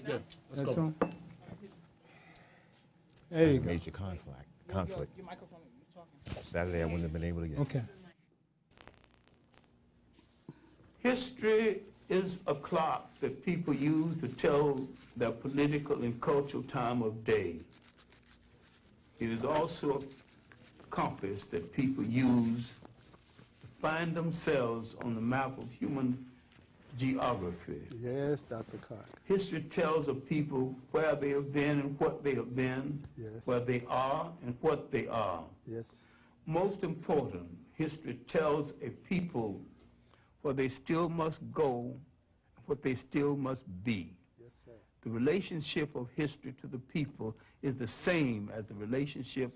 right now? Let's go. There you go. Major conflict. Your microphone, you're talking. Saturday, I wouldn't have been able to get. Okay. History is a clock that people use to tell their political and cultural time of day. It is also a compass that people use to find themselves on the map of human geography. Yes, Dr. Clark. History tells of people where they have been and what they have been, Yes. where they are and what they are. Yes. Most important, history tells a people where they still must go, what they still must be. Yes, sir. The relationship of history to the people is the same as the relationship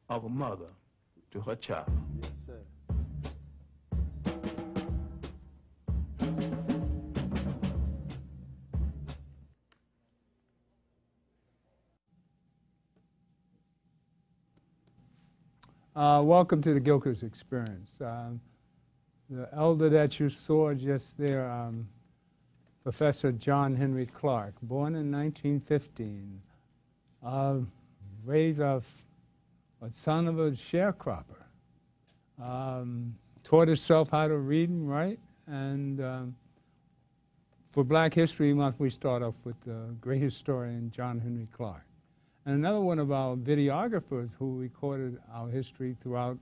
of a mother to her child. Yes, sir. Welcome to the Gilchrist Experience. The elder that you saw just there, Professor John Henry Clark, born in 1915, raised a son of a sharecropper, taught himself how to read and write, and for Black History Month, we start off with the great historian John Henry Clark. And another one of our videographers who recorded our history throughout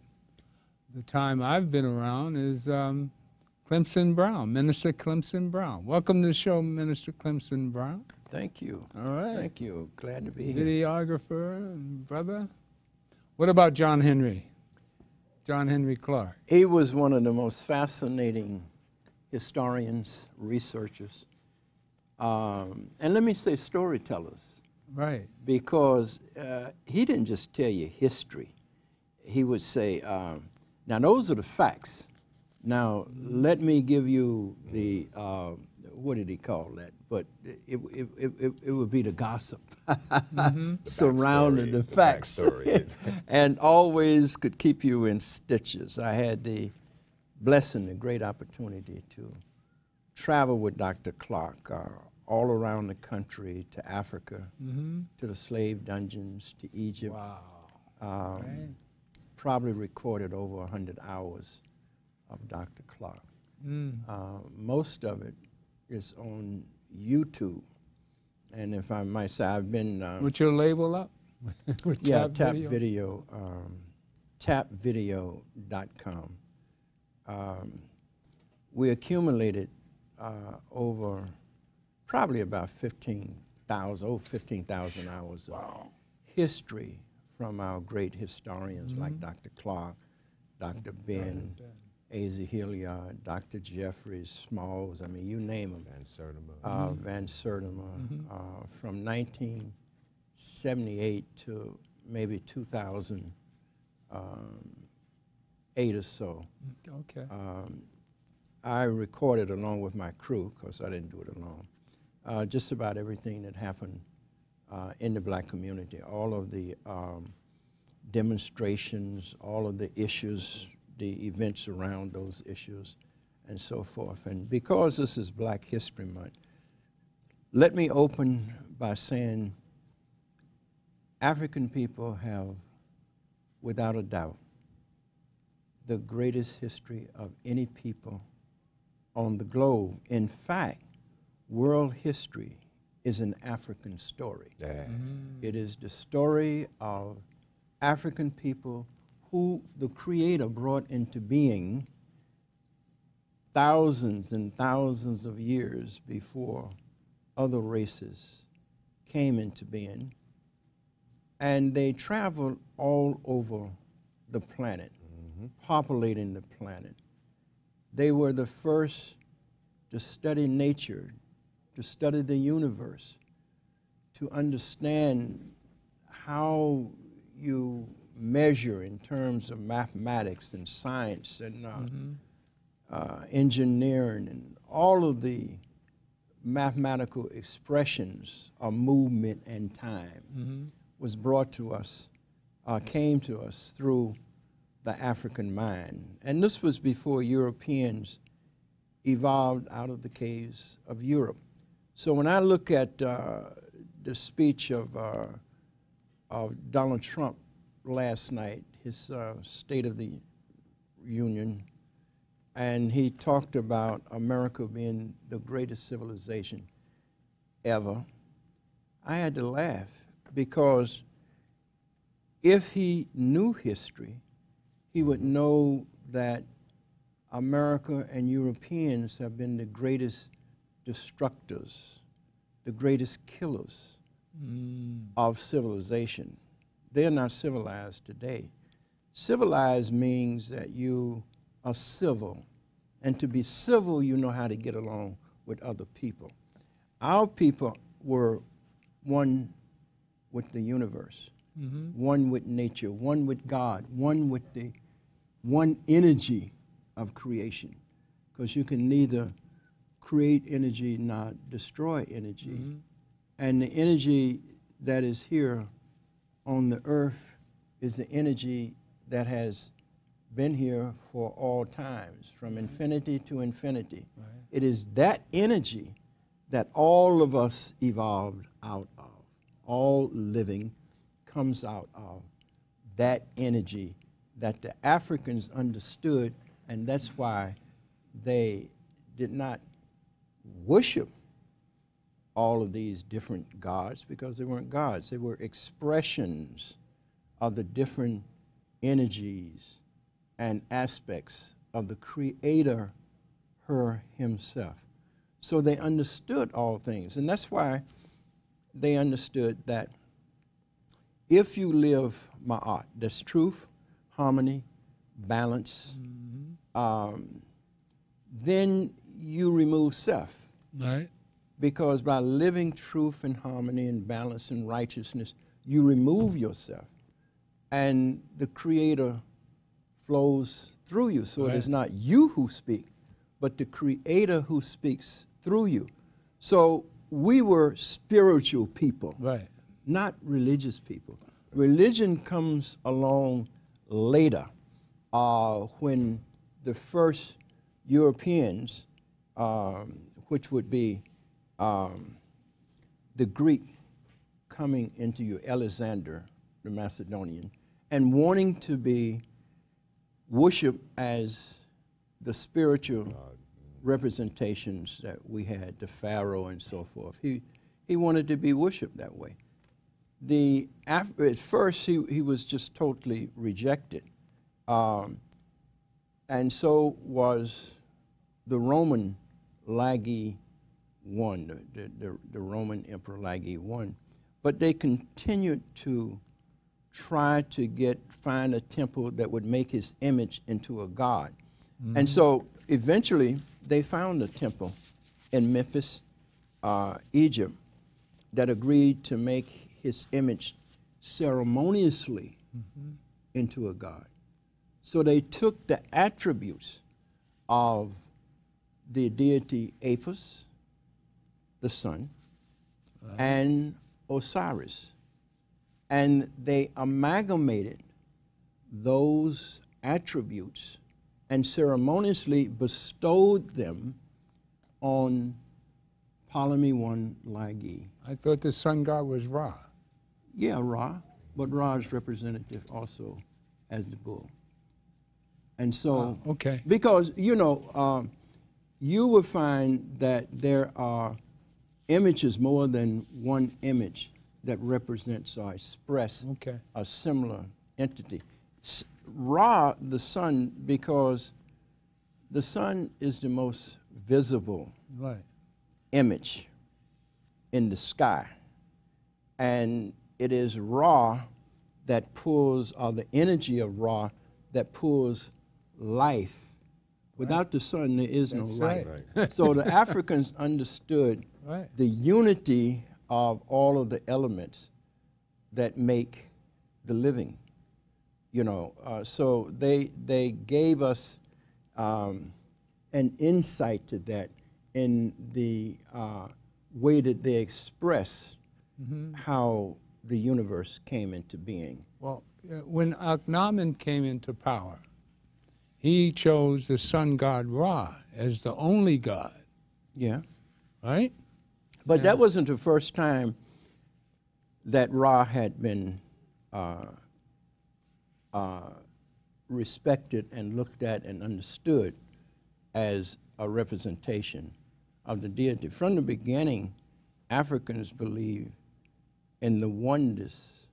the time I've been around is Clemson Brown, Minister Clemson Brown. Welcome to the show, Minister Clemson Brown. Thank you. All right. Thank you. Glad to be here. Videographer and brother. What about John Henry? John Henry Clark. He was one of the most fascinating historians, researchers, and let me say storytellers. Right. Because he didn't just tell you history. He would say, now those are the facts. Now let me give you the, what did he call that? But it would be the gossip surrounding the facts. And always could keep you in stitches. I had the blessing, the great opportunity to travel with Dr. Clark all around the country, to Africa, to the slave dungeons, to Egypt. Wow. Right. Probably recorded over 100 hours of Dr. Clark. Most of it is on YouTube. And if I might say, I've been... with your label up? With yeah, Tap Video? Tapvideo.com. We accumulated over probably about 15,000 hours of history from our great historians like Dr. Clark, Dr. Ben, A.Z. Hilliard, Dr. Jeffries, Smalls, I mean, you name them. Van Sertima. From 1978 to maybe 2008 or so. Okay. I recorded along with my crew, because I didn't do it alone, just about everything that happened in the Black community, all of the demonstrations, all of the issues, the events around those issues, and so forth. And because this is Black History Month, let me open by saying African people have, without a doubt, the greatest history of any people on the globe. In fact, world history is an African story. It is the story of African people who the Creator brought into being thousands and thousands of years before other races came into being. And they traveled all over the planet, populating the planet. They were the first to study nature, to study the universe, to understand how you measure in terms of mathematics and science and engineering and all of the mathematical expressions of movement and time was brought to us, came to us through the African mind. And this was before Europeans evolved out of the caves of Europe. So when I look at the speech of Donald Trump last night, his State of the Union, and he talked about America being the greatest civilization ever, I had to laugh, because if he knew history, he would know that America and Europeans have been the greatest destructors, the greatest killers of civilization. They're not civilized today. Civilized means that you are civil, and to be civil, you know how to get along with other people. Our people were one with the universe, one with nature, one with God, one with the one energy of creation, because you can neither create energy nor destroy energy. And the energy that is here on the earth is the energy that has been here for all times, from infinity to infinity. Right. It is that energy that all of us evolved out of. All living comes out of that energy that the Africans understood, and that's why they did not worship all of these different gods, because they weren't gods. They were expressions of the different energies and aspects of the Creator, her himself. So they understood all things, and that's why they understood that if you live ma'at, that's truth, harmony, balance, then you remove self. Right. Because by living truth and harmony and balance and righteousness, you remove yourself, and the Creator flows through you. So it is not you who speak, but the Creator who speaks through you. So we were spiritual people, not religious people. Religion comes along later, when the first Europeans, which would be the Greek coming into you, Alexander the Macedonian, and wanting to be worshipped as the spiritual representations that we had, the Pharaoh and so forth. He wanted to be worshipped that way. At first, he was just totally rejected. And so was the Roman Lagi I, the Roman Emperor Lagi I. But they continued to try to find a temple that would make his image into a god. And so eventually they found a temple in Memphis, Egypt, that agreed to make his image ceremoniously into a god. So they took the attributes of the deity Apis, the sun, and Osiris, and they amalgamated those attributes and ceremoniously bestowed them on Ptolemy I Lagi. I thought the sun god was Ra. Yeah, Ra, but Ra is representative also as the bull. And so, because, you know, you will find that there are images, more than one image, that represents or express a similar entity. Ra, the sun, because the sun is the most visible image in the sky. And it is Ra that pulls, or the energy of Ra that pulls life. Without the sun, there is no life. So the Africans understood the unity of all of the elements that make the living. You know, so they gave us an insight to that in the way that they express how the universe came into being. Well, when Akhenaten came into power, he chose the sun god Ra as the only god. Yeah. Right? But Yeah. that wasn't the first time that Ra had been respected and looked at and understood as a representation of the deity. From the beginning, Africans believed in the oneness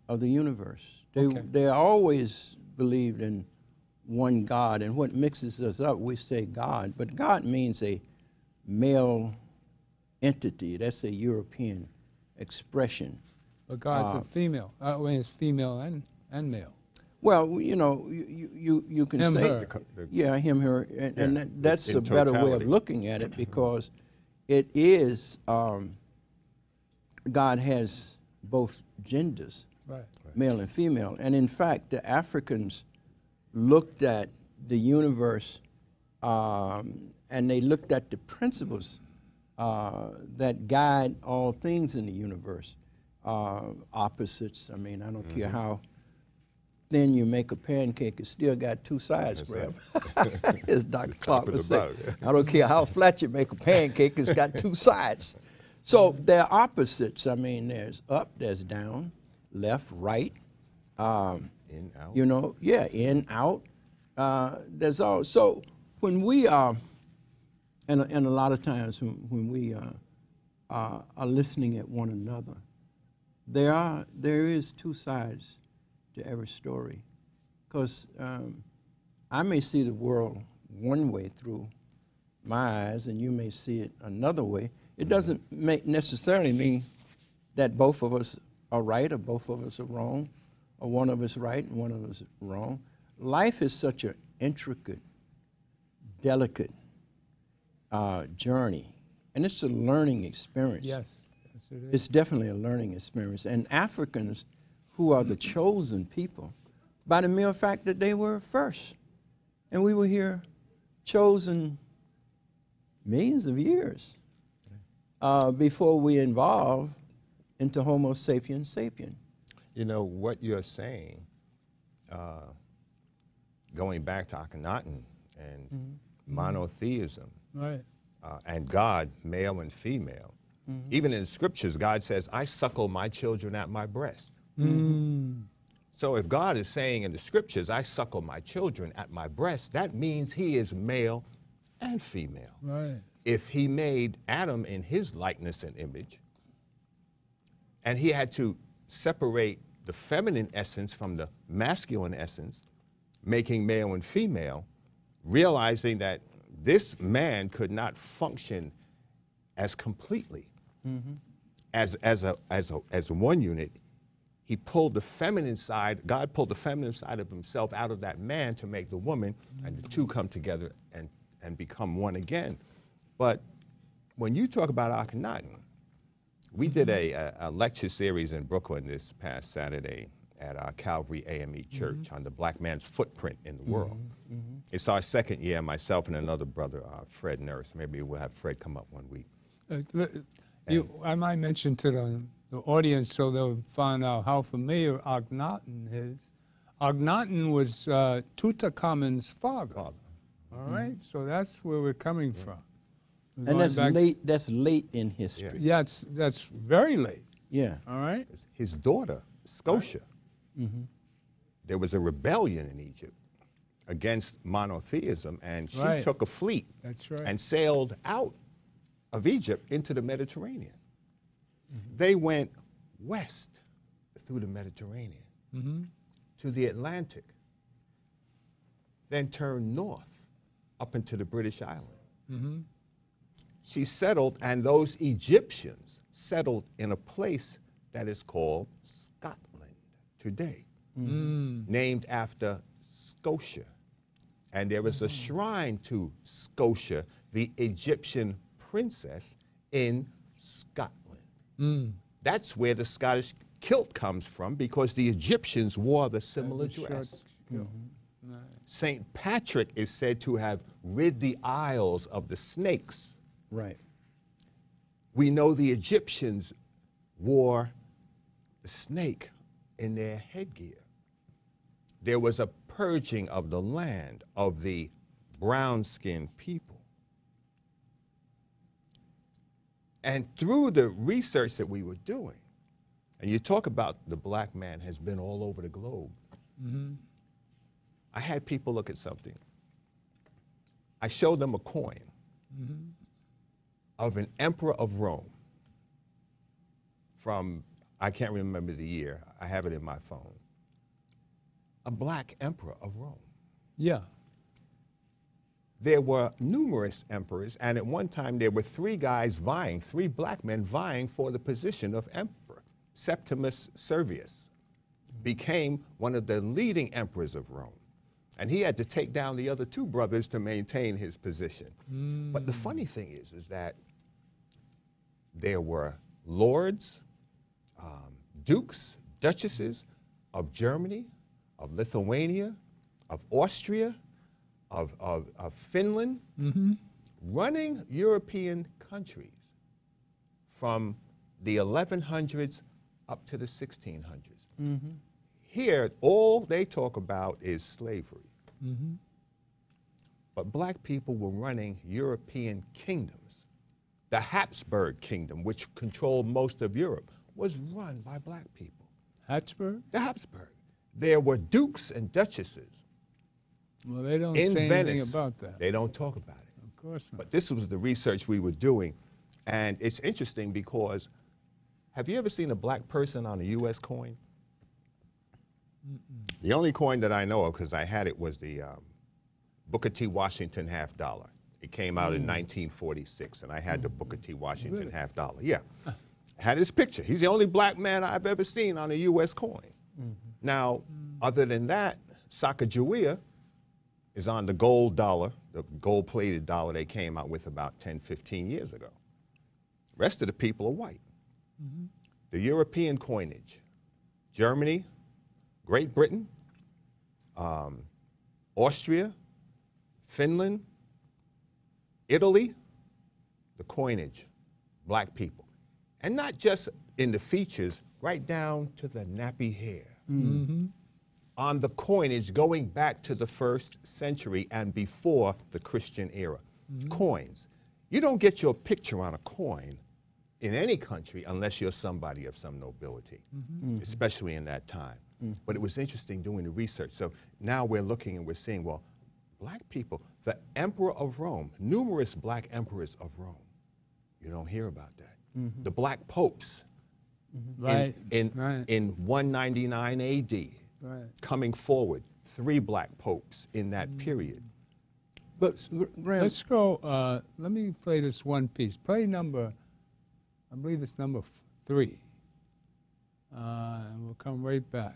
of the universe. They always believed in one God, and what mixes us up, we say God, but God means a male entity. That's a European expression. But God's a female. Well, it's female and male. Well, you know, you can Him, say, her. yeah, him, her, and Yeah, that's in a better way of totality. looking at it, because it is, God has both genders, Right. male and female. And in fact, the Africans looked at the universe and they looked at the principles that guide all things in the universe. Opposites, I mean, I don't care how thin you make a pancake, it still got two sides, Graham. As Dr. Clark would say. I don't care how flat you make a pancake, it's got two sides. So they're opposites. I mean, there's up, there's down, left, right. In, out. You know, yeah, in, out. There's all. So when we are, and a lot of times when we are listening at one another, there is two sides to every story, because I may see the world one way through my eyes, and you may see it another way. It doesn't necessarily mean that both of us are right or both of us are wrong, or one of us right and one of us wrong. Life is such an intricate, delicate journey, and it's a learning experience. Yes. Yes, it is. It's definitely a learning experience. And Africans, who are the chosen people, by the mere fact that they were first, and we were here chosen millions of years before we evolved into Homo sapiens sapien. You know, what you're saying, going back to Akhenaten and monotheism, Right. and God, male and female. Even in the scriptures, God says, I suckle my children at my breast. So if God is saying in the scriptures, I suckle my children at my breast, that means he is male and female. Right. If he made Adam in his likeness and image, and he had to separate the feminine essence from the masculine essence, making male and female, realizing that this man could not function as completely as one unit, he pulled the feminine side, God pulled the feminine side of himself out of that man to make the woman, and the two come together and become one again. But when you talk about Akhenaten, we did a lecture series in Brooklyn this past Saturday at our Calvary AME Church on the black man's footprint in the world. It's our second year, myself and another brother, Fred Nurse. Maybe we'll have Fred come up one week. I might mention to the audience so they'll find out how familiar Akhenaten is. Akhenaten was Tutankhamun's father. All right, so that's where we're coming from. We're And going back- late. That's late in history. Yeah, that's very late. Yeah. All right. His daughter, Scotia, there was a rebellion in Egypt against monotheism, and she Right. took a fleet That's right. and sailed out of Egypt into the Mediterranean. They went west through the Mediterranean to the Atlantic, then turned north up into the British Island. She settled, and those Egyptians settled in a place that is called Scotland today, named after Scotia. And there is a shrine to Scotia, the Egyptian princess, in Scotland. That's where the Scottish kilt comes from, because the Egyptians wore the similar The short dress. kilt. St. Patrick is said to have rid the isles of the snakes. Right. We know the Egyptians wore the snake in their headgear. There was a purging of the land of the brown-skinned people. And through the research that we were doing, and you talk about the black man has been all over the globe. I had people look at something. I showed them a coin of an emperor of Rome from, I can't remember the year, I have it in my phone. A black emperor of Rome. Yeah. There were numerous emperors, and at one time there were three black men vying for the position of emperor. Septimus Severus became one of the leading emperors of Rome. And he had to take down the other two brothers to maintain his position. But the funny thing is that there were lords, dukes, duchesses of Germany, of Lithuania, of Austria, of Finland, running European countries from the 1100s up to the 1600s. Here, all they talk about is slavery. But black people were running European kingdoms. The Habsburg kingdom, which controlled most of Europe, was run by black people. Habsburg? The Habsburg. There were dukes and duchesses. Well, they don't in say Venice. anything about that. They don't talk about it. Of course not. But this was the research we were doing. And it's interesting because, have you ever seen a black person on a U.S. coin? The only coin that I know of, because I had it, was the Booker T. Washington $50. It came out in 1946, and I had the Booker T. Washington $50. Yeah. I had his picture. He's the only black man I've ever seen on a U.S. coin. Now, other than that, Sacagawea is on the gold dollar, the gold-plated dollar they came out with about 10, 15 years ago. The rest of the people are white. The European coinage, Germany, Great Britain, Austria, Finland, Italy, the coinage, black people. And not just in the features, right down to the nappy hair. On the coinage going back to the 1st century and before the Christian era. Coins. You don't get your picture on a coin in any country unless you're somebody of some nobility, especially in that time. But it was interesting doing the research. So now we're looking and we're seeing, well, black people, the emperor of Rome, numerous black emperors of Rome. You don't hear about that. The black popes in 199 AD, coming forward, 3 black popes in that period. But Graham, Let's go, let me play this one piece. Play number, I believe it's number 3. And we'll come right back.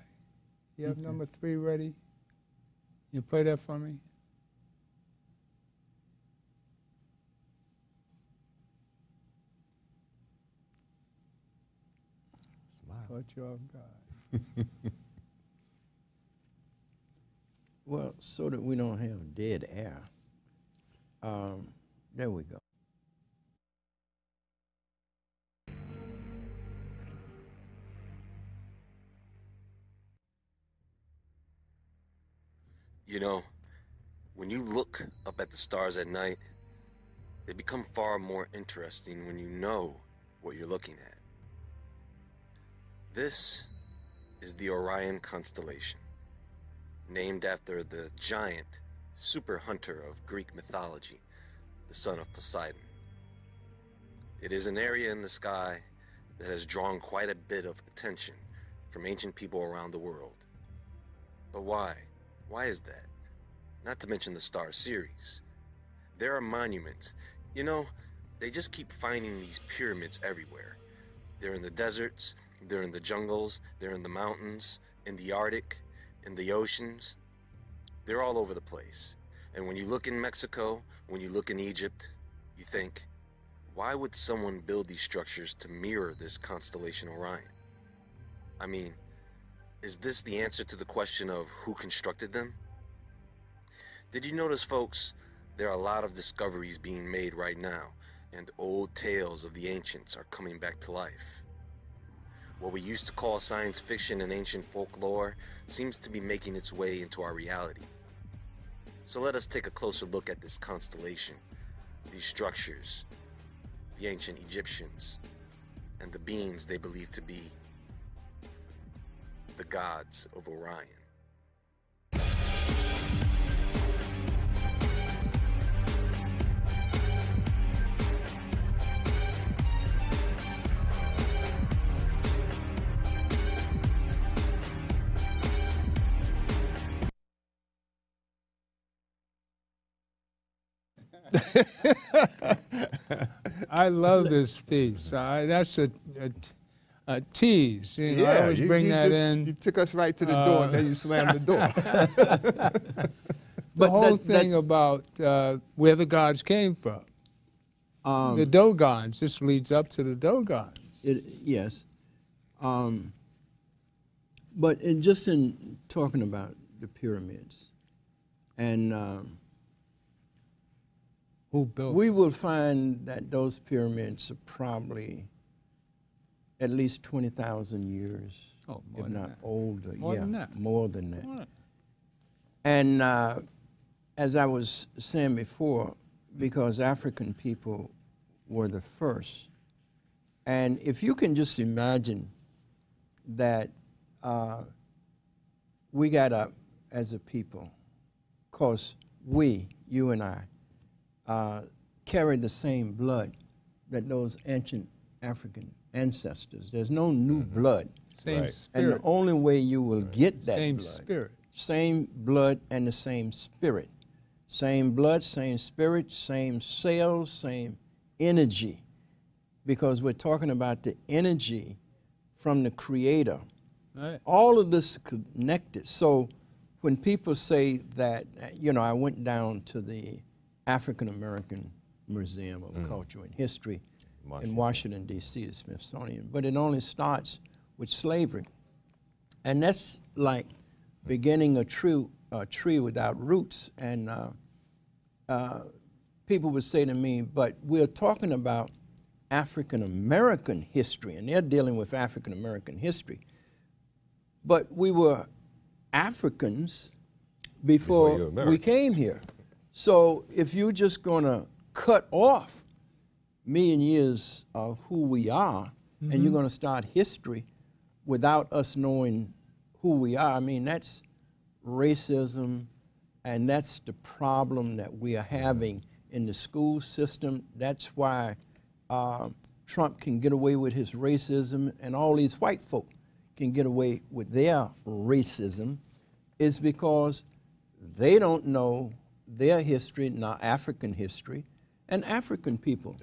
You have number 3 ready? You play that for me? Caught you off guard. well, so that we don't have dead air, there we go. You know, when you look up at the stars at night, they become far more interesting when you know what you're looking at. This is the Orion constellation, named after the giant super hunter of Greek mythology, the son of Poseidon. It is an area in the sky that has drawn quite a bit of attention from ancient people around the world. But why? Why is that? Not to mention the star series. There are monuments. You know, they just keep finding these pyramids everywhere. They're in the deserts, they're in the jungles, they're in the mountains, in the Arctic, in the oceans. They're all over the place. And when you look in Mexico, when you look in Egypt, you think, why would someone build these structures to mirror this constellation Orion? I mean, is this the answer to the question of who constructed them? Did you notice, folks, there are a lot of discoveries being made right now, and old tales of the ancients are coming back to life. What we used to call science fiction and ancient folklore seems to be making its way into our reality. So let us take a closer look at this constellation, these structures, the ancient Egyptians and the beings they believed to be the gods of Orion. I love this piece. That's a tease. You know, I always bring that in. You took us right to the door, and then you slammed the door. The whole thing about where the gods came from. The Dogons. This leads up to the Dogons. Yes. But just in talking about the pyramids, and who built we will find that those pyramids are probably at least 20,000 years, if not older. More than that. More than that. And as I was saying before, because African people were the first, and if you can just imagine that we got up as a people, because we, you and I, carry the same blood that those ancient African ancestors. There's no new blood. Same spirit. And the only way you will get that same blood, spirit. Same blood and the same spirit. Same blood, same spirit, same cells, same energy. Because we're talking about the energy from the Creator. Right. All of this connected. So when people say that, you know, I went down to the African American Museum of Culture and History in Washington, D.C., the Smithsonian, but it only starts with slavery. And that's like beginning a tree without roots. And people would say to me, but we're talking about African American history, and they're dealing with African American history. But we were Africans before we came here. So if you're just going to cut off million years of who we are, and you're going to start history without us knowing who we are, I mean, that's racism, and that's the problem that we are having in the school system. That's why Trump can get away with his racism, and all these white folk can get away with their racism, is because they don't know their history, not African history, and African people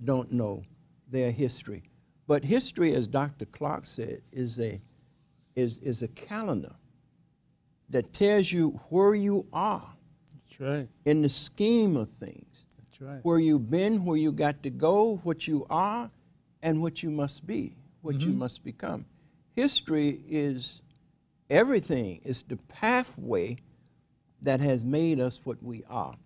don't know their history. But history, as Dr. Clark said, is a calendar that tells you where you are. That's right. In the scheme of things. That's right. Where you've been, where you got to go, what you are, and what you must be, what you must become. History is everything. It's the pathway that has made us what we are.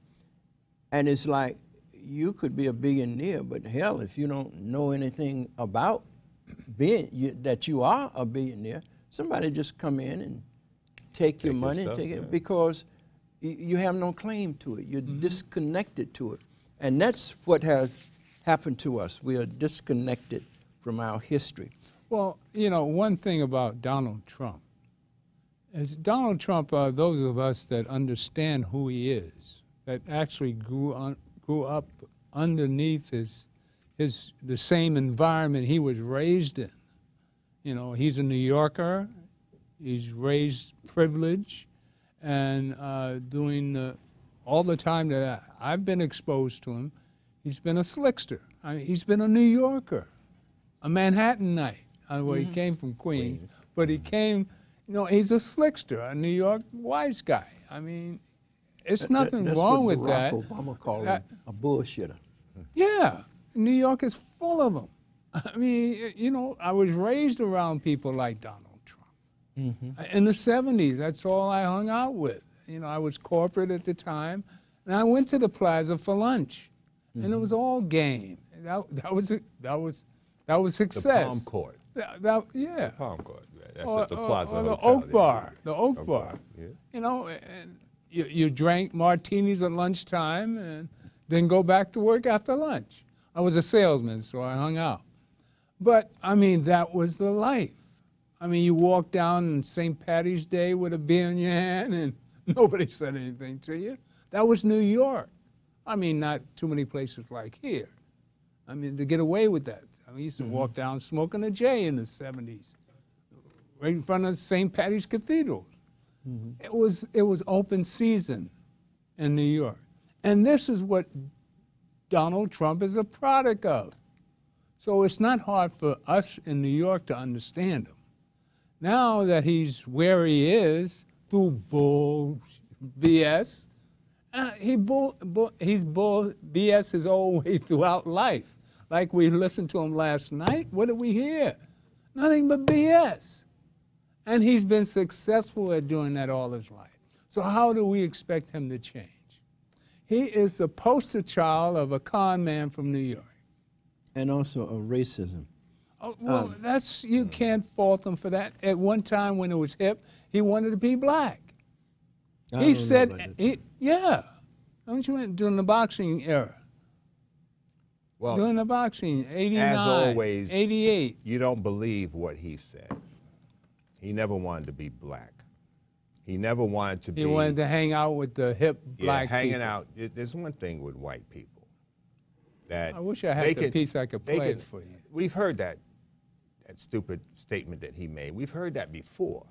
And it's like, you could be a billionaire, but hell, if you don't know anything about being, that you are a billionaire, somebody just come in and take your money and take it, because you have no claim to it. You're disconnected to it. And that's what has happened to us. We are disconnected from our history. Well, you know, one thing about Donald Trump is Donald Trump, those of us that understand who he is, that actually grew up underneath the same environment he was raised in. You know, he's a New Yorker. He's raised privilege, and doing all the time that I've been exposed to him, he's been a slickster. I mean, he's been a New Yorker, a Manhattanite. Well, he came from Queens, but he came, you know, he's a slickster, a New York wise guy. I mean, it's nothing wrong with that. That's what Barack Obama called him, a bullshitter. Yeah, New York is full of them. I mean, you know, I was raised around people like Donald Trump. In the 70s, that's all I hung out with. You know, I was corporate at the time, and I went to the Plaza for lunch, and it was all game. That was success. The Palm Court. Yeah. Palm Court. Right. That's at the Plaza or the Hotel. Oak Bar. The Oak Bar. Yeah. You know, and you drank martinis at lunchtime and then go back to work after lunch. I was a salesman, so I hung out. But, I mean, that was the life. I mean, you walk down on St. Patty's Day with a beer in your hand and nobody said anything to you. That was New York. I mean, not too many places like here. I mean, to get away with that. I mean, we used to walk down smoking a J in the 70s, right in front of St. Patty's Cathedral. It was open season in New York. And this is what Donald Trump is a product of. So it's not hard for us in New York to understand him. Now that he's where he is through bull BS, he's bull BS his whole way throughout life. Like we listened to him last night, what did we hear? Nothing but BS. And he's been successful at doing that all his life. So how do we expect him to change? He is the poster child of a con man from New York. And also of racism. Oh, well, you can't fault him for that. At one time when it was hip, he wanted to be black. He said, yeah. Don't you during the boxing era? Well, during the boxing, 89, as always, 88. You don't believe what he says. He never wanted to be black. He never wanted to be. He wanted to hang out with the hip black hanging people. out. There's one thing with white people that I wish I had the piece I could play it for you. We've heard that stupid statement that he made. We've heard that before.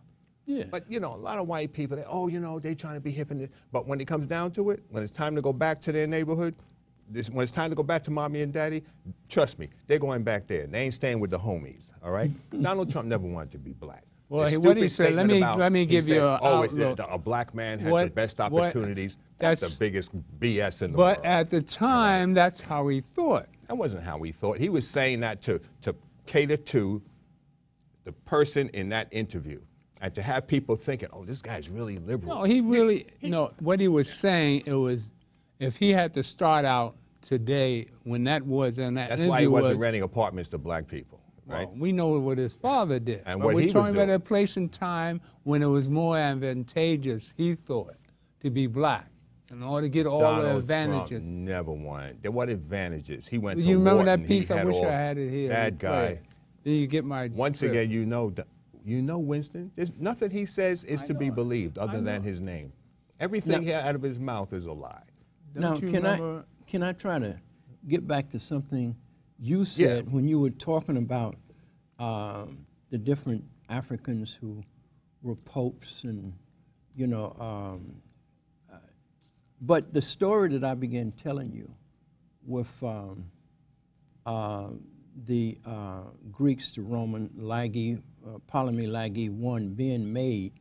Yeah. But, you know, a lot of white people, they're trying to be hip. But when it comes down to it, when it's time to go back to their neighborhood, when it's time to go back to mommy and daddy, trust me, they're going back there. They ain't staying with the homies, all right? Donald Trump never wanted to be black. Well, what he said, let me give you an outlook. A black man has the best opportunities. That's the biggest BS in the world. But at the time, that's how he thought. That wasn't how he thought. He was saying that to cater to the person in that interview and to have people thinking, oh, this guy's really liberal. No, he really, what he was saying, it was, if he had to start out today when that was in that That's interview why he wasn't renting apartments to black people, right? Well, we know what his father did. And but what we're he was talking about doing. a place and time when it was more advantageous, he thought, to be black in order to get all the advantages. Trump never wanted. What advantages? He went to You remember Wharton, that piece? I wish all, I had it here. That guy. Then you get my Once trip. again, you know Winston, there's nothing he says is to be believed other than his name. Everything out of his mouth is a lie. Now, can I try to get back to something you said when you were talking about the different Africans who were popes and, but the story that I began telling you with the Greeks to Roman Lagi, Ptolemy Lagi I being made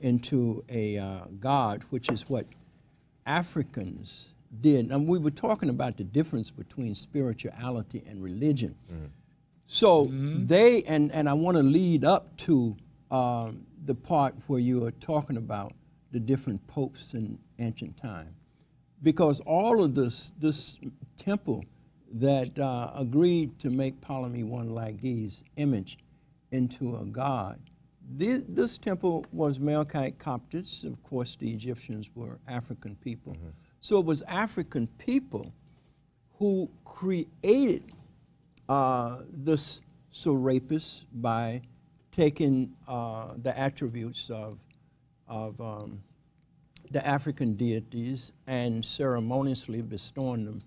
into a god, which is what Africans did. And we were talking about the difference between spirituality and religion. So they, and I want to lead up to the part where you are talking about the different popes in ancient time. Because all of this temple that agreed to make Ptolemy I Lagi's image into a god, this temple was Melkite Coptics. Of course, the Egyptians were African people. So it was African people who created this Serapis by taking the attributes of the African deities and ceremoniously bestowing them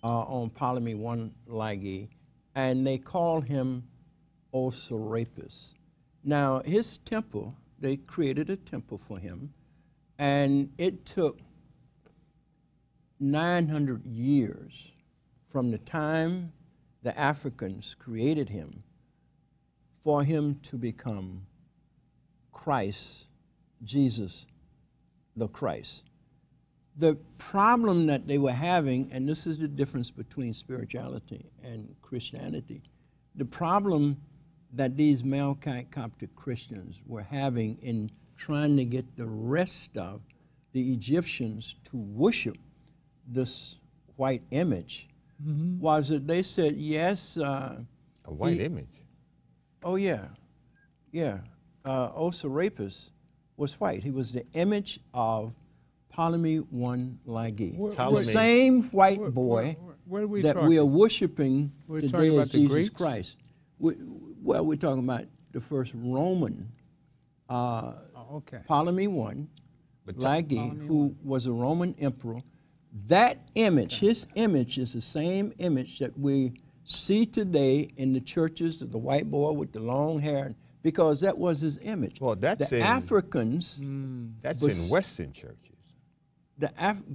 on Ptolemy I Lagi, and they call him Serapis. Now, his temple, they created a temple for him, and it took 900 years from the time the Africans created him for him to become Christ, Jesus the Christ. The problem that they were having, and this is the difference between spirituality and Christianity, the problem that these Melkite Coptic Christians were having in trying to get the rest of the Egyptians to worship this white image was that they said, yes. A white image? Oh, yeah. Yeah. Serapis was white. He was the image of Ptolemy I Lagi. The same white boy What are we that talking? we are worshiping We're today talking as about the Jesus Greeks? Christ. Well, we're talking about the first Roman, Okay. Ptolemy I, But Lagi, Ptolemy who was a Roman emperor. That image, his image, is the same image that we see today in the churches of the white boy with the long hair, because that was his image. Well, that's the in- Africans. That's But in Western churches.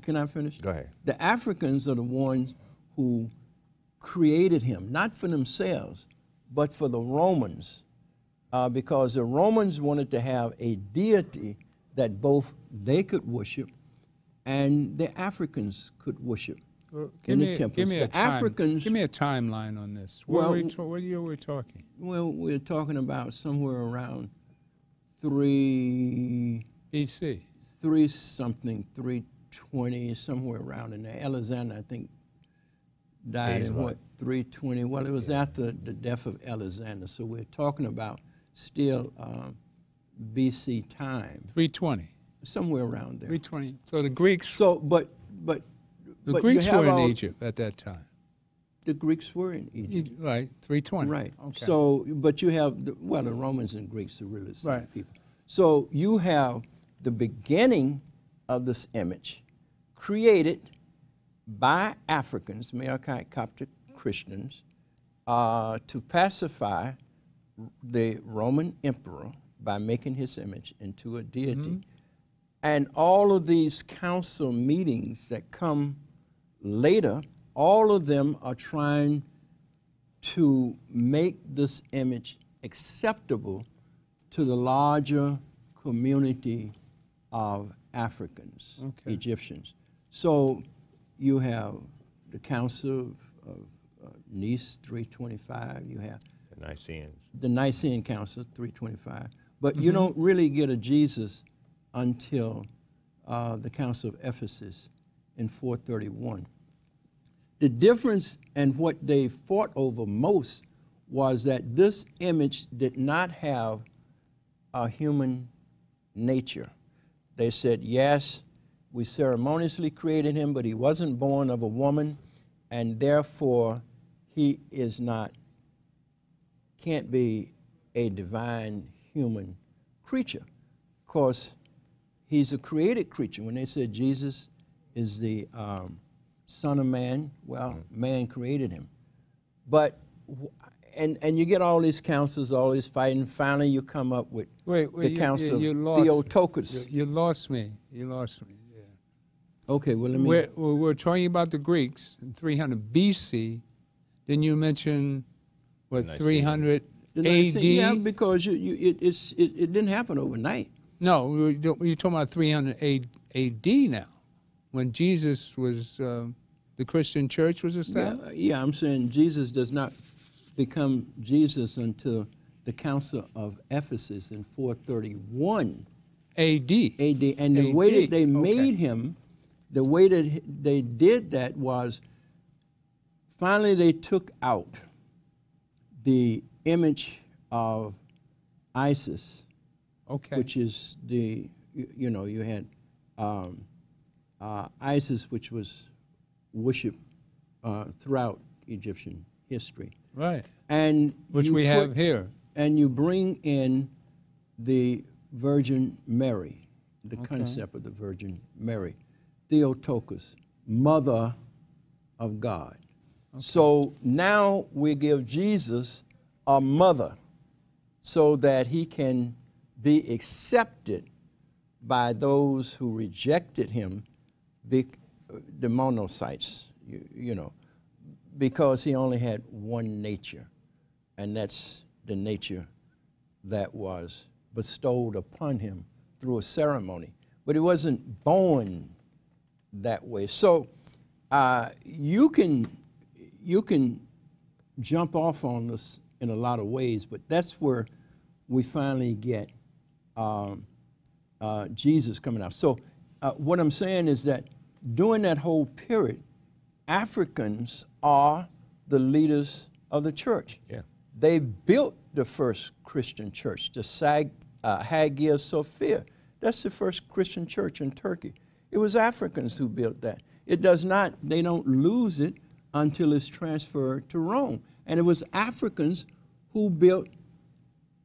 Can I finish? Go ahead. The Africans are the ones who created him, not for themselves, but for the Romans, because the Romans wanted to have a deity that both they could worship and the Africans could worship in the temples. The Africans. Give me a timeline on this. Well, What year are we talking? Well, we're talking about somewhere around 3 BC. 320, somewhere around in there. Alexander, I think, died Phase in what? what, 320? Well, it was after the death of Alexander, so we're talking about still BC time, 320. somewhere around there. 320. So the Greeks. So, but The but Greeks you have were in all- Egypt at that time. The Greeks were in Egypt. Right. 320. Right. Okay. So, but you have, the Romans and Greeks are really the same Right. people. So you have the beginning of this image created by Africans, Melchite Coptic Christians, to pacify the Roman emperor by making his image into a deity. And all of these council meetings that come later, all of them are trying to make this image acceptable to the larger community of Africans, Okay. Egyptians. So you have the Council of Nice, 325. You have The Nicaeans. the Nicene Council, 325. But you don't really get a Jesus until the Council of Ephesus in 431. The difference and what they fought over most was that this image did not have a human nature. They said, yes, we ceremoniously created him, but he wasn't born of a woman, and therefore he is not, can't be a divine human creature, because he's a created creature. When they said Jesus is the Son of Man, well, man created him. But, and you get all these councils, all this fighting, finally you come up with the council of Theotokos. You lost me. You lost me. Yeah. Okay, well, let me... We're talking about the Greeks in 300 BC. Then you mention, what, The 300 The AD? Nicene- Yeah, because it didn't happen overnight. No, you're talking about 300 AD now, when Jesus was, the Christian church was established? Yeah, I'm saying Jesus does not become Jesus until the Council of Ephesus in 431 AD. AD. And the way that they made him, the way that they did that was, finally they took out the image of Isis, Okay. which is the, you had Isis, which was worshipped throughout Egyptian history. Right. And Which you we have here. And you bring in the Virgin Mary, the concept of the Virgin Mary, Theotokos, Mother of God. So now we give Jesus a mother so that he can be accepted by those who rejected him, the monocytes, because he only had one nature, and that's the nature that was bestowed upon him through a ceremony. But he wasn't born that way. So you can jump off on this in a lot of ways, but that's where we finally get Jesus coming out. So what I'm saying is that during that whole period, Africans are the leaders of the church. Yeah. They built the first Christian church, the Hagia Sophia. That's the first Christian church in Turkey. It was Africans who built that. It does not, they don't lose it until it's transferred to Rome. And it was Africans who built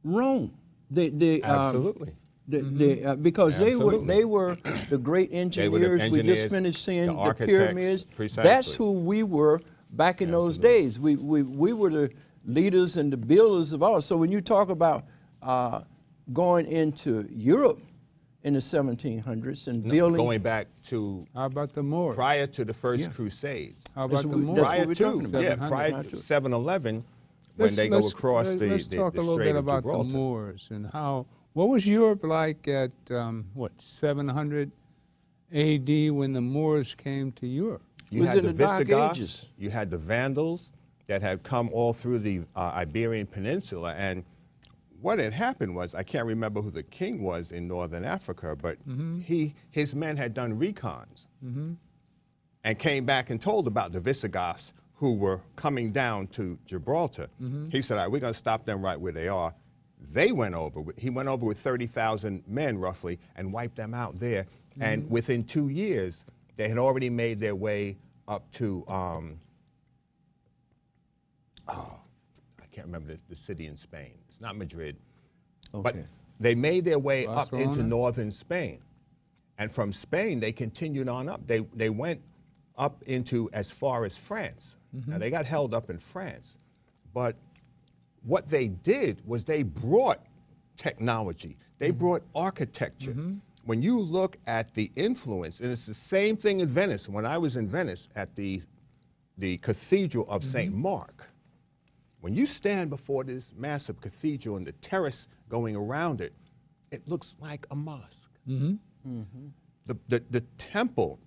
Rome. Absolutely. Because Absolutely. they were the great engineers. We just finished seeing the pyramids. Precisely. That's who we were back in those days. We were the leaders and the builders of all. So when you talk about going into Europe in the 1700s and building, going back to How about the Moors? prior to the first Crusades. How about the That's Moors? what Prior we're to, talking about. yeah, prior to 711, when they go across the Let's talk a little Strait bit of about the Gibraltar. Moors and what was Europe like at, 700 AD when the Moors came to Europe? You was had in the the Dark Visigoths, Ages. you had the Vandals that had come all through the Iberian Peninsula. And what had happened was, I can't remember who the king was in northern Africa, but his men had done recons and came back and told about the Visigoths who were coming down to Gibraltar. He said, all right, we're going to stop them right where they are. He went over with 30,000 men roughly and wiped them out there. And within 2 years, they had already made their way up to, I can't remember the city in Spain. It's not Madrid. But they made their way up into northern Spain. And from Spain, they continued on up. They went up into as far as France. Now, they got held up in France. But what they did was they brought technology. They brought architecture. When you look at the influence, and it's the same thing in Venice. When I was in Venice at the Cathedral of St. Mark, when you stand before this massive cathedral and the terrace going around it, it looks like a mosque. The temple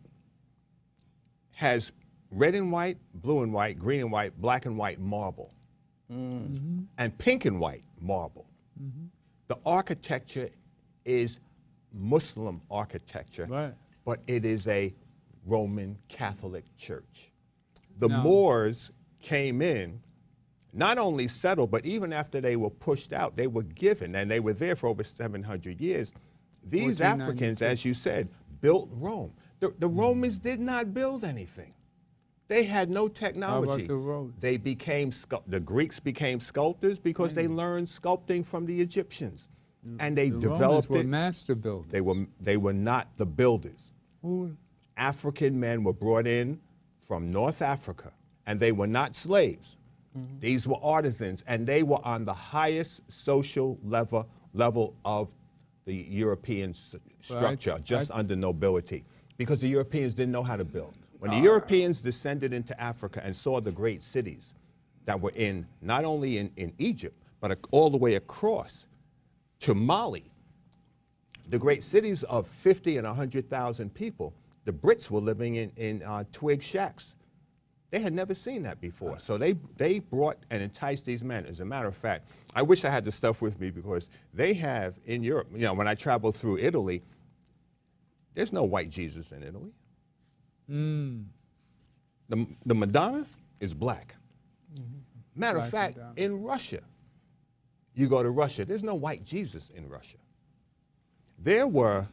has red and white, blue and white, green and white, black and white marble, and pink and white marble. The architecture is Muslim architecture, but it is a Roman Catholic church. The Moors came in, not only settled, but even after they were pushed out, they were given, and they were there for over 700 years. These Africans, as you said, built Rome. The Romans did not build anything. They had no technology. How about the road? They became, the Greeks became sculptors because they learned sculpting from the Egyptians. And they developed Romans were it. master builders. They were not the builders. Who? African men were brought in from North Africa, and they were not slaves. These were artisans, and they were on the highest social level of the European structure, just under nobility, because the Europeans didn't know how to build. When the Europeans descended into Africa and saw the great cities that were in, not only in Egypt, but all the way across to Mali, the great cities of 50 and 100,000 people, the Brits were living in twig shacks. They had never seen that before. So they brought and enticed these men. As a matter of fact, I wish I had the stuff with me because they have in Europe, you know, when I travel through Italy, there's no white Jesus in Italy. The Madonna is black. Matter of fact, in Russia, you go to Russia, there's no white Jesus in Russia. There were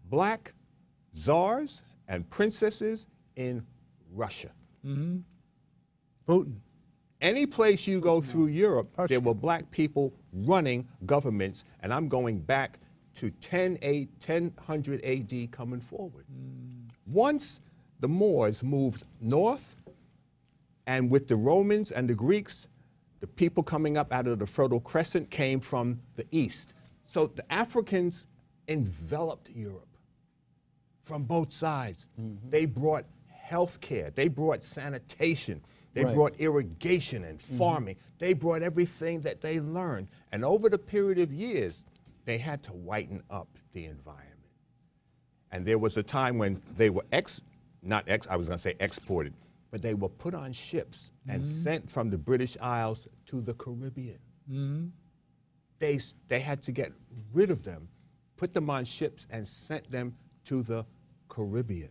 black czars and princesses in Russia. Putin. Any place you go through Europe, there were black people running governments, and I'm going back to 1000 AD coming forward. Once the Moors moved north, and with the Romans and the Greeks, the people coming up out of the Fertile Crescent came from the east. So the Africans enveloped Europe from both sides. They brought health care, they brought sanitation, they brought irrigation and farming. They brought everything that they learned. And over the period of years, they had to whiten up the environment. And there was a time when they were exported, but they were put on ships and sent from the British Isles to the Caribbean. They had to get rid of them, put them on ships and sent them to the Caribbean.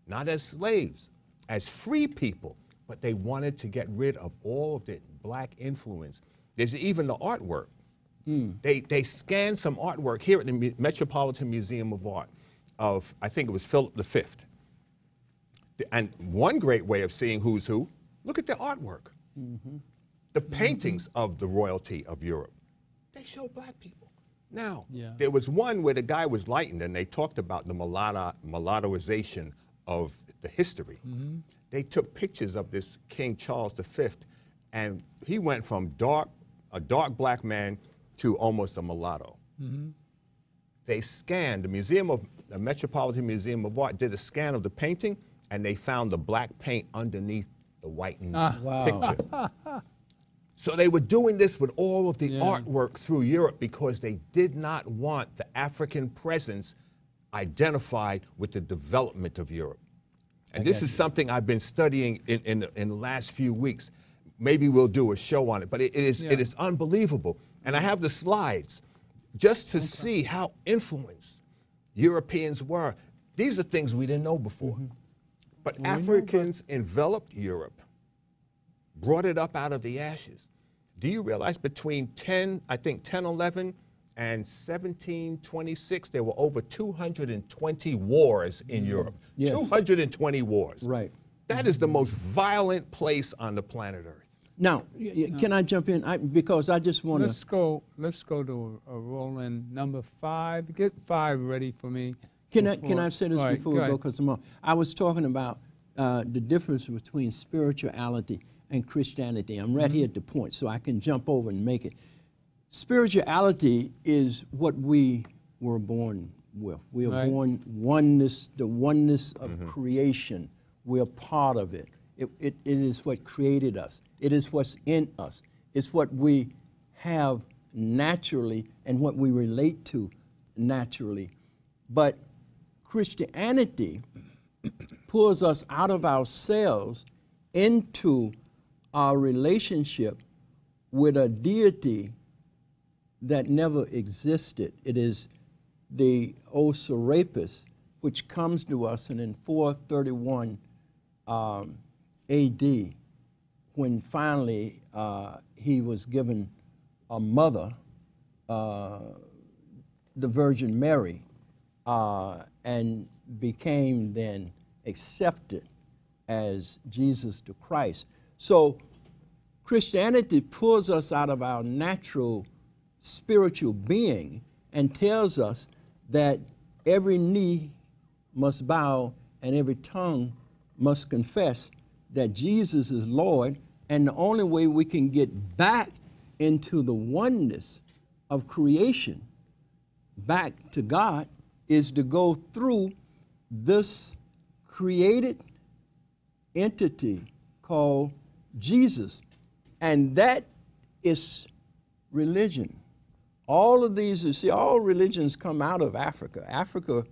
Not as slaves, as free people, but they wanted to get rid of all of the black influence. There's even the artwork. They scanned some artwork here at the Metropolitan Museum of Art of, I think it was Philip V. And one great way of seeing who's who, Look at their artwork. The paintings of the royalty of Europe, they show black people. Now, there was one where the guy was lightened and they talked about the mulattoization of the history. They took pictures of this King Charles V, and he went from a dark black man to almost a mulatto. They scanned, the Metropolitan Museum of Art did a scan of the painting, and they found the black paint underneath the whitened picture. So they were doing this with all of the artwork through Europe because they did not want the African presence identified with the development of Europe. And this is something I've been studying in the last few weeks. Maybe we'll do a show on it, but it is unbelievable. And I have the slides just to see how influenced Europeans were. These are things we didn't know before. But Africans enveloped Europe, brought it up out of the ashes. Do you realize between 1011 and 1726, there were over 220 wars in Europe. 220 wars. Right. That is the most violent place on the planet Earth. Now, can I jump in? Because I just want to... Let's go to a roll-in number 5. Get 5 ready for me. Can I say this before we go? Because I was talking about the difference between spirituality and Christianity. I'm right here at the point, so I can jump over and make it. Spirituality is what we were born with. We are born oneness, the oneness of creation. We're part of it. It is what created us. It is what's in us. It's what we have naturally and what we relate to naturally. But Christianity pulls us out of ourselves into our relationship with a deity that never existed. It is the O Serapis, which comes to us in 431 AD, when finally he was given a mother, the Virgin Mary, and became then accepted as Jesus the Christ. So Christianity pulls us out of our natural spiritual being and tells us that every knee must bow and every tongue must confess that Jesus is Lord, and the only way we can get back into the oneness of creation, back to God, is to go through this created entity called Jesus. And that is religion. All of these, you see, all religions come out of Africa. Africa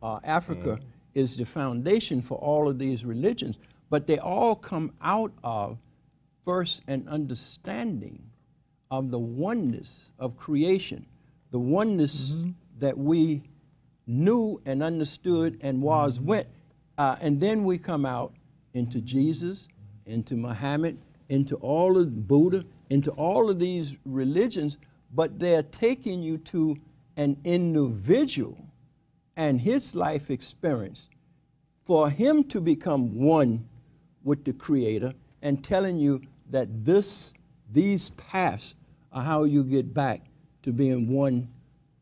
Africa is the foundation for all of these religions, but they all come out of first an understanding of the oneness of creation, the oneness that we knew and understood and went. And then we come out into Jesus, into Muhammad, into all of Buddha, into all of these religions, but they're taking you to an individual and his life experience for him to become one with the Creator and telling you that these paths are how you get back to being one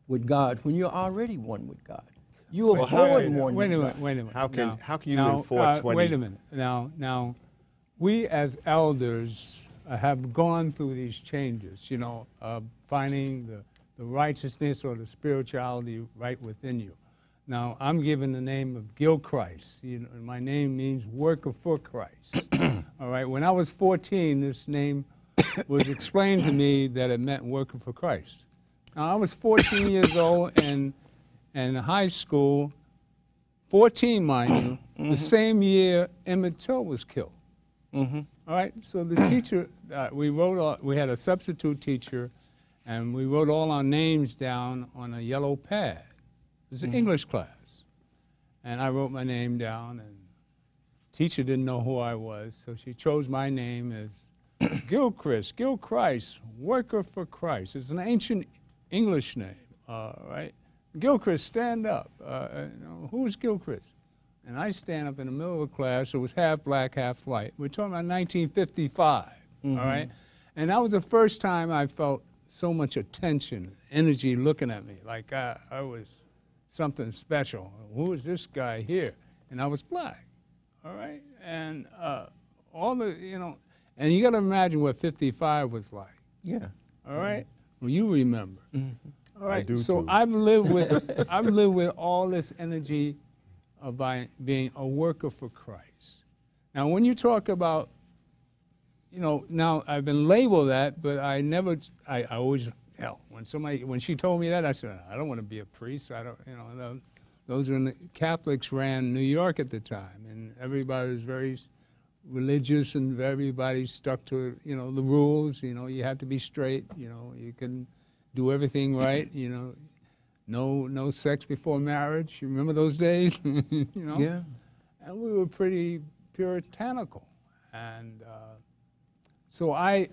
with God when you're already one with God. You are born one with God. Wait a minute. How can you in 420? Wait a minute. Now, we as elders have gone through these changes, you know, finding the righteousness or the spirituality right within you. Now, I'm given the name of Gilchrist. You know, my name means worker for Christ. All right. When I was 14, this name was explained to me that it meant worker for Christ. Now, I was 14 years old and in high school, 14, mind you, the same year Emmett Till was killed. All right. So the teacher, we had a substitute teacher, and we wrote all our names down on a yellow pad. It was an English class. And I wrote my name down, and the teacher didn't know who I was, so she chose my name as Gilchrist, worker for Christ. It's an ancient English name, right? Gilchrist, stand up. Who's Gilchrist? and I stand up in the middle of a class. It was half black, half white. We're talking about 1955, all right? And that was the first time I felt so much attention, energy looking at me, like I was something special. Who is this guy here? And I was black, all right? And all the, you know, and you got to imagine what 55 was like. Yeah. All right? Well, you remember. All right. I do so too. I've lived with all this energy of being a worker for Christ. Now, when you talk about, you know, now I've been labeled that, but I always, hell, when she told me that, I said, I don't want to be a priest. I don't, you know, those were the Catholics ran New York at the time, and everybody was very religious, and everybody stuck to, you know, the rules. You know, you had to be straight. You know, you can do everything right. You know, no sex before marriage. You remember those days? You know. Yeah. And we were pretty puritanical, and so I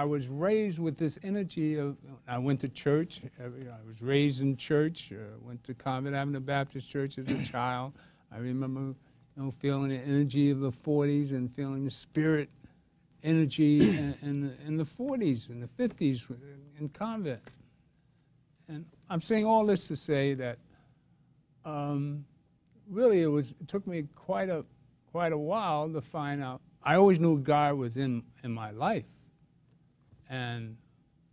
was raised with this energy of. I went to church. I was raised in church. Went to Convent Avenue Baptist Church as a child. I remember, you know, feeling the energy of the 40s and feeling the spirit energy in the 40s and the 50s in convent. And I'm saying all this to say that really it took me quite a while to find out. I always knew God was in my life, and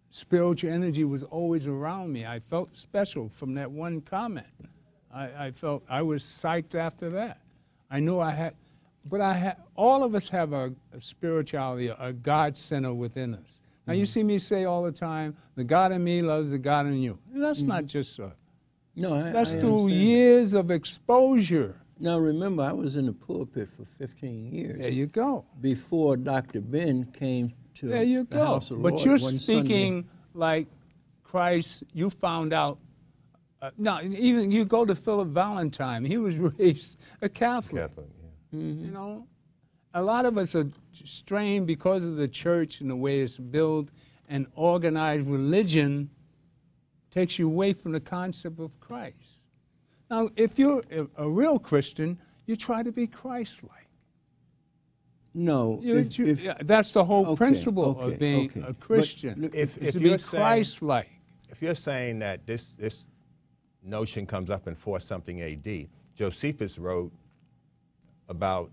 spiritual energy was always around me. I felt special from that one comment. I felt I was psyched after that. I knew I had, but all of us have a spirituality, a God center within us. Now you see me say all the time, the God in me loves the God in you. And that's not just that's through years of exposure. Now remember, I was in the pulpit for 15 years. There you go. Before Dr. Ben came to there you the go. House of But Lord you're one speaking Sunday. like Christ, you found out. No, even you go to Philip Valentine. He was raised a Catholic. yeah. You know, a lot of us are strained because of the church and the way it's built, and organized religion takes you away from the concept of Christ. Now, if you're a real Christian, you try to be Christ-like. No, that's the whole principle of being a Christian. If to you're be Christ-like. If you're saying that this notion comes up in 4 something AD, Josephus wrote about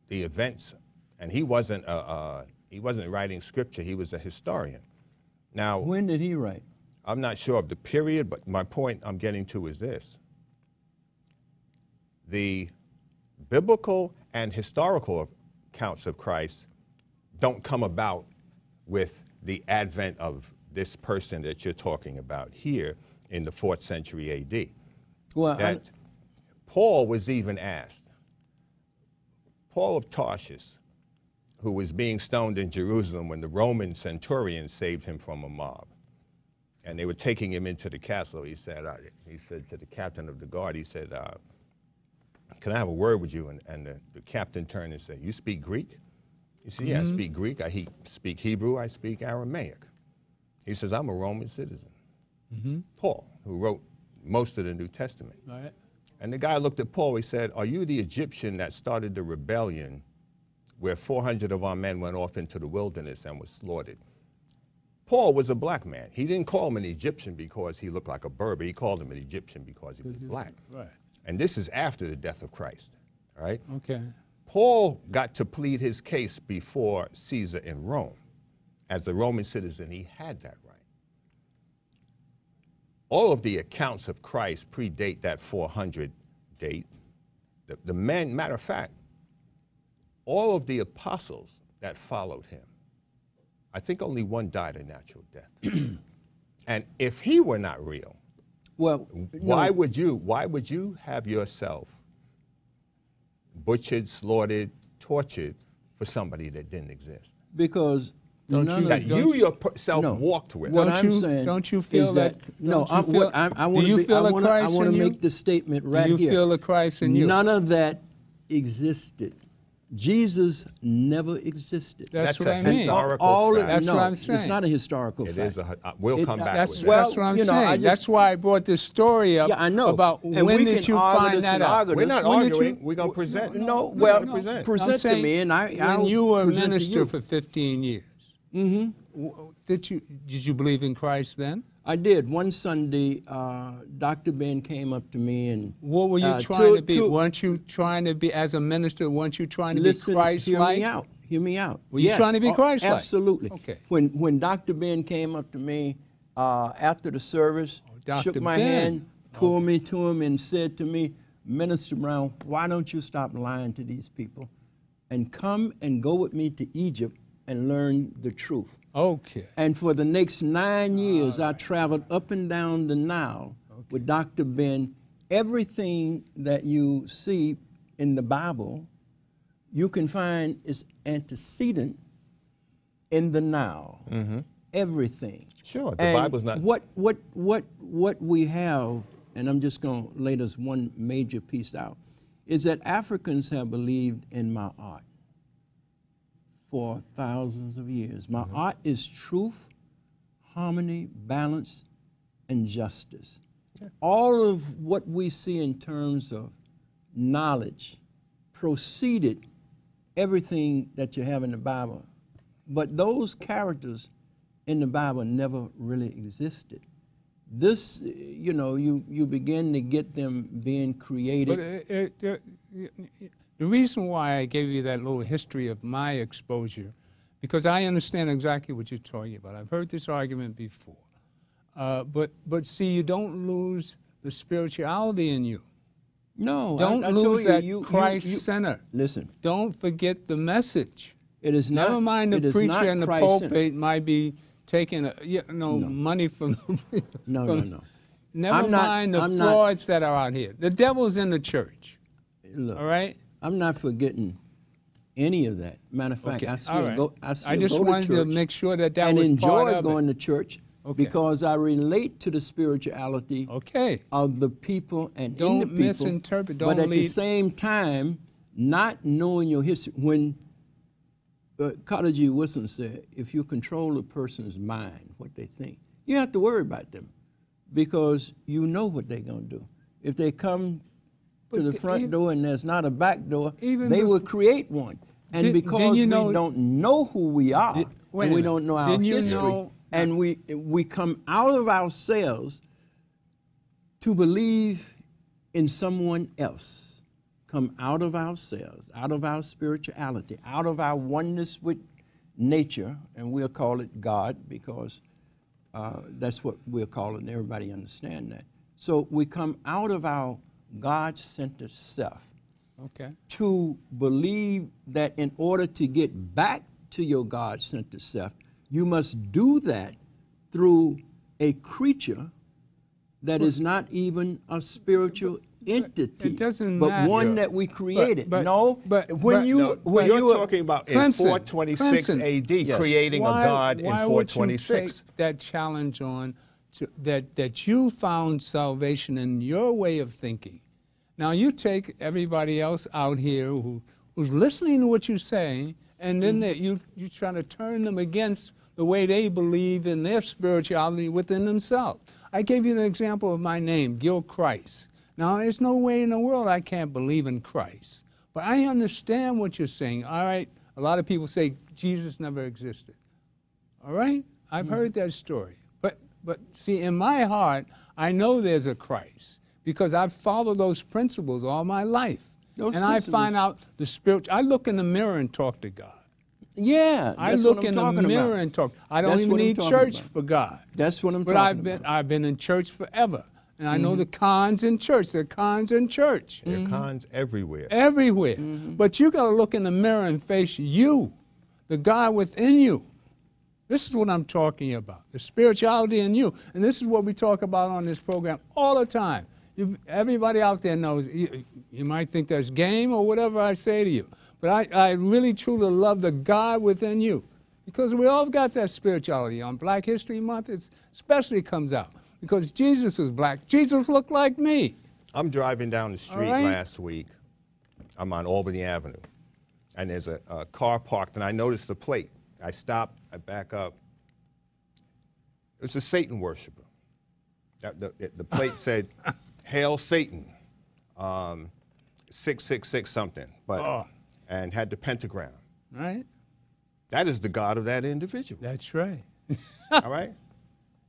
the events, and he wasn't writing scripture. He was a historian. Now, when did he write? I'm not sure of the period, but my point I'm getting to is this: the biblical and historical accounts of Christ don't come about with the advent of this person that you're talking about here in the 4th century AD. Well, Paul was even asked. Paul of Tarshish, who was being stoned in Jerusalem when the Roman centurion saved him from a mob, and they were taking him into the castle. He said to the captain of the guard, he said, "Can I have a word with you?" And the captain turned and said, "You speak Greek?" He said, "Yeah, I speak Greek. I speak Hebrew. I speak Aramaic." He says, "I'm a Roman citizen." Paul, who wrote most of the New Testament. Right. And the guy looked at Paul. He said, "Are you the Egyptian that started the rebellion where 400 of our men went off into the wilderness and were slaughtered?" Paul was a black man. He didn't call him an Egyptian because he looked like a Berber. He called him an Egyptian because he was black. Right. And this is after the death of Christ, all right? Okay. Paul got to plead his case before Caesar in Rome. As a Roman citizen, he had that right. All of the accounts of Christ predate that 400 date. The men, matter of fact, all of the apostles that followed him, I think only one died a natural death. And if he were not real, well, why would you have yourself butchered, slaughtered, tortured for somebody that didn't exist? Because that you yourself walked with. What I'm saying, don't you feel that? No, I want to make the statement right here. Do you feel the Christ in you? None of that existed Jesus never existed. That's what a I mean. historical fact. That's no, what I'm saying. It's not a historical It fact. is we'll come back with that. well, That's what I'm you know, saying. That's why I brought this story up. Yeah, I know. About And when we did can you argue find this that and out? argue We're this. not When did arguing. you- We're going to present. No, We're well, gonna present. present I'm to me, saying and I'll when you were a present to minister you. for 15 years, did you believe in Christ then? I did. One Sunday, Dr. Ben came up to me and What were you trying to be? Weren't you trying to be, as a minister, weren't you trying to be Christ-like? hear me out. Hear me out. Were you trying to be Christ-like? Absolutely. Okay. When Dr. Ben came up to me after the service, Dr. shook my Ben. hand, pulled me to him, and said to me, Minister Brown, why don't you stop lying to these people and come and go with me to Egypt and learn the truth? Okay. And for the next 9 years, I traveled up and down the Nile with Dr. Ben. Everything that you see in the Bible, you can find its antecedent in the Nile. Everything. Sure, the And Bible's not. What we have, and I'm just going to lay this one major piece out, is that Africans have believed in my art for thousands of years. My art is truth, harmony, balance, and justice. All of what we see in terms of knowledge proceeded everything that you have in the Bible. But those characters in the Bible never really existed. This, you know, you begin to get them being created. But the reason why I gave you that little history of my exposure, because I understand exactly what you're talking about. I've heard this argument before. But see, you don't lose the spirituality in you. No, Don't I lose told that you, Christ center. Listen, Don't forget the message. it is not. Never mind the it is preacher not in the Christ-centered. pulpit might be taking money from. No. Never mind the frauds that are out here. The devil's in the church. Look, All right. I'm not forgetting any of that. Matter of fact, Okay, I all still right. go. I still I just go wanted to church to make sure that and was enjoy part of going it. to church Okay. because I relate to the spirituality Okay. of the people and Don't in the people. misinterpret, but don't at the lead- same time, not knowing your history. When Carter G. Woodson said, if you control a person's mind, what they think, you don't have to worry about them because you know what they're going to do. If they come to the front door and there's not a back door, they will create one. And because we don't know who we are, and we don't know our history, and we come out of ourselves to believe in someone else, come out of ourselves, out of our spirituality, out of our oneness with nature, and we'll call it God because that's what we're calling. Everybody understand that. So we come out of our God-centered self to believe that in order to get back to your God-centered self, you must do that through a creature that is not even a spiritual entity, it doesn't but matter. one that we created. But when you're talking about in Clemson, 426 A.D. creating a God in 426. Why would you take that challenge on that you found salvation in your way of thinking? Now you take everybody else out here who's listening to what you're saying, and then you try to turn them against the way they believe in their spirituality within themselves. I gave you the example of my name, Gilchrist. Now, there's no way in the world I can't believe in Christ. But I understand what you're saying. All right, a lot of people say Jesus never existed. All right, I've heard that story. But see, in my heart, I know there's a Christ because I've followed those principles all my life. I find out the spiritual. I look in the mirror and talk to God. Yeah, I look in the mirror and talk. I don't even need church for God. That's what I'm talking about. But I've been in church forever. And I know the cons in church. There are cons in church. There are cons everywhere. Everywhere. But you got to look in the mirror and face you, the God within you. This is what I'm talking about, the spirituality in you. And this is what we talk about on this program all the time. Everybody out there knows, you might think that's game or whatever I say to you. But I really truly love the God within you. Because we all got that spirituality. On Black History Month, it especially comes out. Because Jesus was black. Jesus looked like me. I'm driving down the street last week. I'm on Albany Avenue. and there's a car parked, and I noticed the plate. I stop, I back up. It's a Satan worshiper. The plate said, "Hail Satan, 666 something," but and had the pentagram. Right. That is the God of that individual. That's right. All right.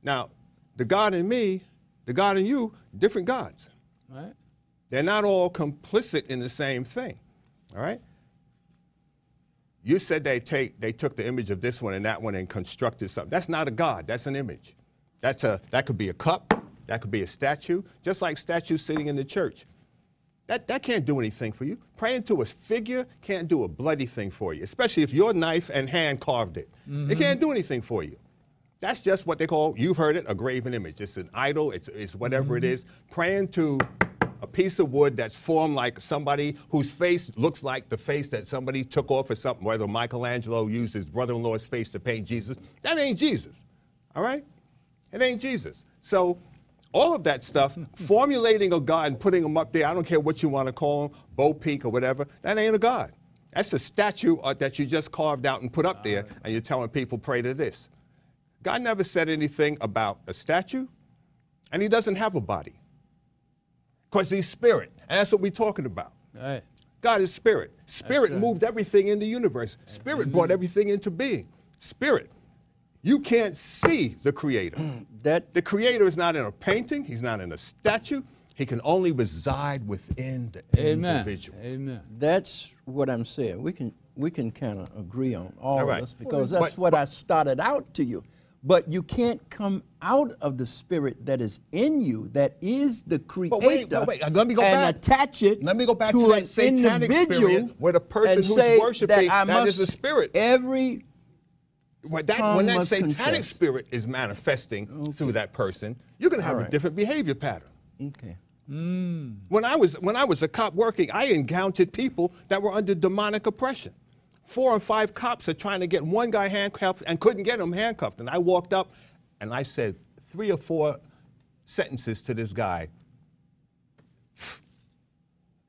Now, the God in me, the God in you, different gods. Right. They're not all complicit in the same thing. All right. You said they took the image of this one and that one and constructed something. That's not a God. That's an image. That could be a cup. That could be a statue. Just like statues sitting in the church. That can't do anything for you. Praying to a figure can't do a bloody thing for you, especially if your knife and hand carved it. It can't do anything for you. That's just what they call, you've heard it, a graven image. It's an idol. It's whatever it is. Praying to a piece of wood that's formed like somebody whose face looks like the face that somebody took off or something, whether Michelangelo used his brother-in-law's face to paint Jesus. That ain't Jesus, all right? It ain't Jesus. So all of that stuff, formulating a God and putting him up there, I don't care what you want to call him, Bo Peep or whatever, that ain't a God. That's a statue that you just carved out and put up there, and you're telling people pray to this. God never said anything about a statue, and he doesn't have a body. Because he's spirit, and that's what we're talking about. Right. God is spirit. Spirit right. moved everything in the universe. Spirit brought everything into being. Spirit. You can't see the Creator. The Creator is not in a painting. He's not in a statue. He can only reside within the individual. Amen. That's what I'm saying. We can kind of agree on all right. of this because that's what I started out to you. But you can't come out of the spirit that is in you, that is the Creator, wait. Let me go and back. attach it Let me go back to to an that satanic individual spirit where the person and who's say worshiping, that is the spirit. Every When tongue that must satanic confess. spirit is manifesting through that person, you're going to have a different behavior pattern. Okay. When I was a cop working, I encountered people that were under demonic oppression. 4 or 5 cops are trying to get one guy handcuffed and couldn't get him handcuffed. And I walked up and I said 3 or 4 sentences to this guy.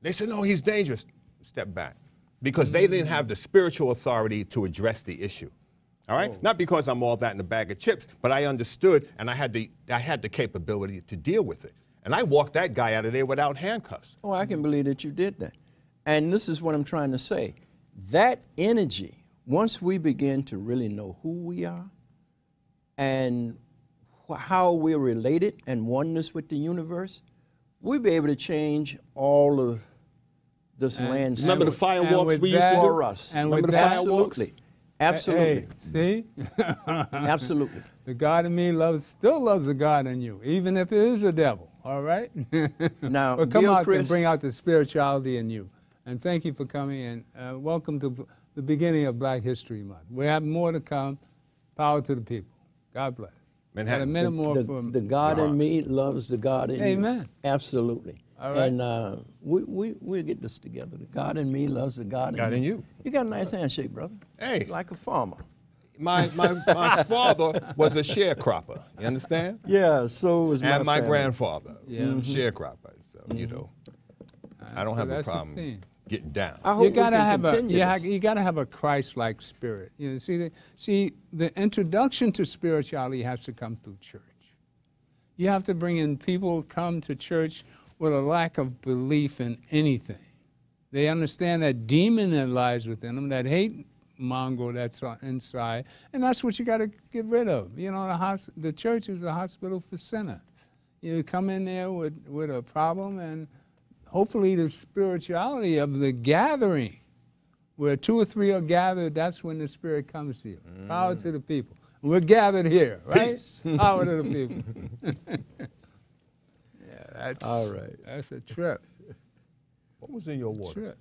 They said, no, he's dangerous. Step back. Because they didn't have the spiritual authority to address the issue. All right? Not because I'm all that in a bag of chips, but I understood and I had the capability to deal with it. And I walked that guy out of there without handcuffs. Oh, I can believe that you did that. And this is what I'm trying to say. That energy, once we begin to really know who we are and how we're related and oneness with the universe, we'll be able to change all of this landscape. Remember the firewalks we used to do? For us. And Remember with the that, Absolutely. Absolutely. Hey, see? Absolutely. The God in me still loves the God in you, even if it is a devil, all right? Now, but come out and Gilchrist, bring out the spirituality in you. And thank you for coming, and welcome to the beginning of Black History Month. We have more to come. Power to the people. God bless. Manhattan. And a minute more from the God in me loves the God in you. Amen. Absolutely. All right. And we'll get this together. The God in me loves the God in you. You got a nice handshake, brother. Hey. Like a farmer. My father was a sharecropper. You understand? Yeah, so was And my family. grandfather, Yeah. sharecropper. So, you know, I don't so have a that's the problem thing. getting down. I hope You gotta we can have continue this. you gotta have a Christ-like spirit. You know, see, the introduction to spirituality has to come through church. You have to bring in people come to church with a lack of belief in anything. They understand that demon that lies within them, that hate mongrel that's inside, and that's what you got to get rid of. You know, the church is a hospital for sinners. You come in there with a problem, and hopefully the spirituality of the gathering, where 2 or 3 are gathered, that's when the Spirit comes to you. Power to the people. We're gathered here, right? Peace. Power to the people. Yeah, that's All right. That's a trip. What was in your water? Trip.